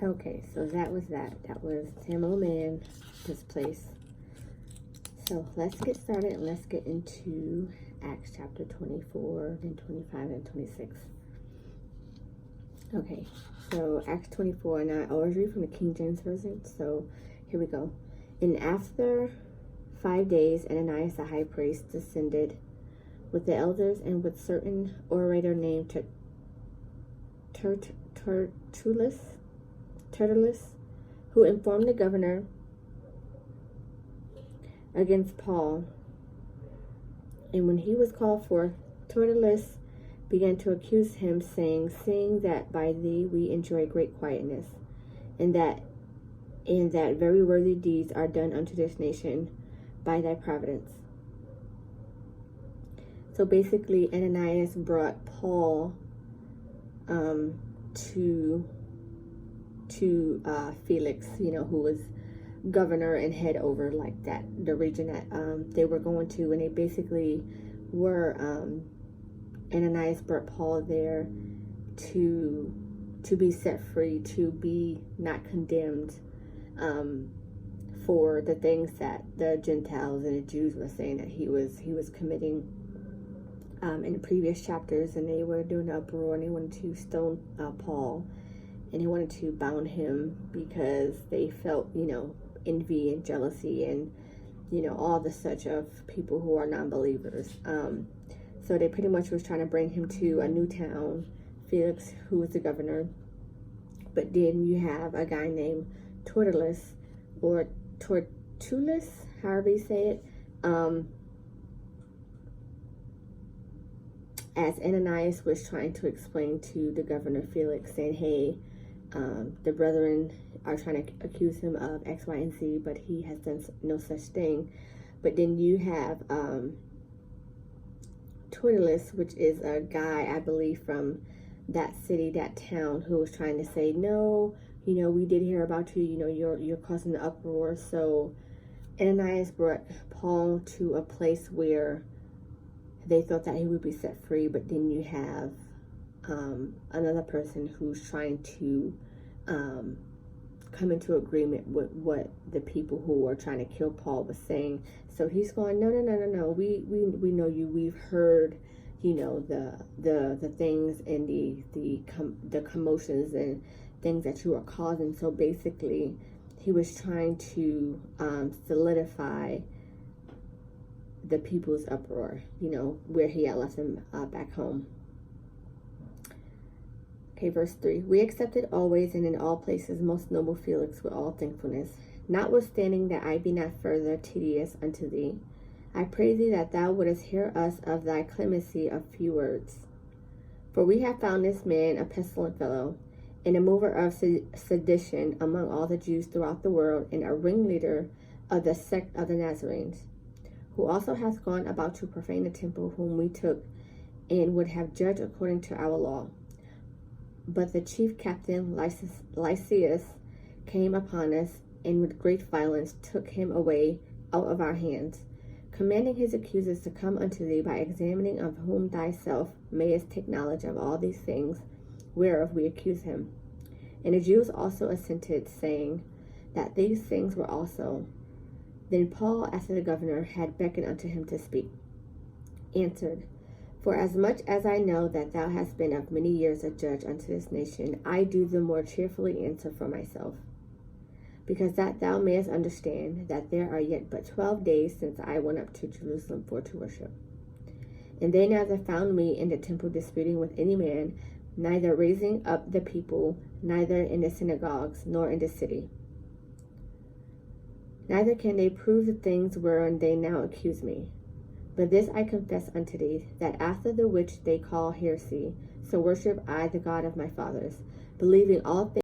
Okay, so that was that. That was 10 old men displaced. So let's get started and let's get into Acts chapter 24, then 25, and 26. Okay, so Acts 24, and I always read from the King James Version, so here we go. And after 5 days, Ananias the high priest descended with the elders and with certain orator named Tertullus, who informed the governor against Paul. And when he was called forth, Tertullus began to accuse him, saying, seeing that by thee we enjoy great quietness, and that very worthy deeds are done unto this nation by thy providence. So basically, Ananias brought Paul to Felix, who was governor and head over like that, the region that they were going to, and they basically were, Ananias brought Paul there to be set free, to be not condemned for the things that the Gentiles and the Jews were saying that he was committing in the previous chapters, and they were doing an uproar, and they wanted to stone Paul, and they wanted to bound him because they felt, envy and jealousy and, all the such of people who are non-believers. So they pretty much was trying to bring him to a new town, Felix, who was the governor. But then you have a guy named Tertullus, or Tertullus, however you say it, as Ananias was trying to explain to the governor Felix, saying, hey, the brethren are trying to accuse him of X, Y, and Z, but he has done no such thing. But then you have Tertullus, which is a guy, I believe, from that city, that town, who was trying to say, no, we did hear about you, you're causing the uproar. So Ananias brought Paul to a place where they thought that he would be set free, but then you have another person who's trying to come into agreement with what the people who were trying to kill Paul was saying. So he's going, no, we know you. We've heard, the things and the commotions and things that you are causing. So basically, he was trying to solidify the people's uproar, where he had left them back home. Okay, verse 3. We accepted always and in all places most noble Felix with all thankfulness, notwithstanding that I be not further tedious unto thee. I pray thee that thou wouldest hear us of thy clemency of few words. For we have found this man a pestilent fellow, and a mover of sedition among all the Jews throughout the world, and a ringleader of the sect of the Nazarenes, who also hath gone about to profane the temple, whom we took and would have judged according to our law. But the chief captain Lysias came upon us, and with great violence took him away out of our hands, commanding his accusers to come unto thee by examining of whom thyself mayest take knowledge of all these things, whereof we accuse him. And the Jews also assented, saying that these things were also. Then Paul, after the governor had beckoned unto him to speak, answered, For as much as I know that thou hast been of many years a judge unto this nation, I do the more cheerfully answer for myself, because that thou mayest understand that there are yet but 12 days since I went up to Jerusalem for to worship. And they neither found me in the temple disputing with any man, neither raising up the people, neither in the synagogues, nor in the city. Neither can they prove the things whereon they now accuse me. But this I confess unto thee, that after the which they call heresy, so worship I the God of my fathers, believing all things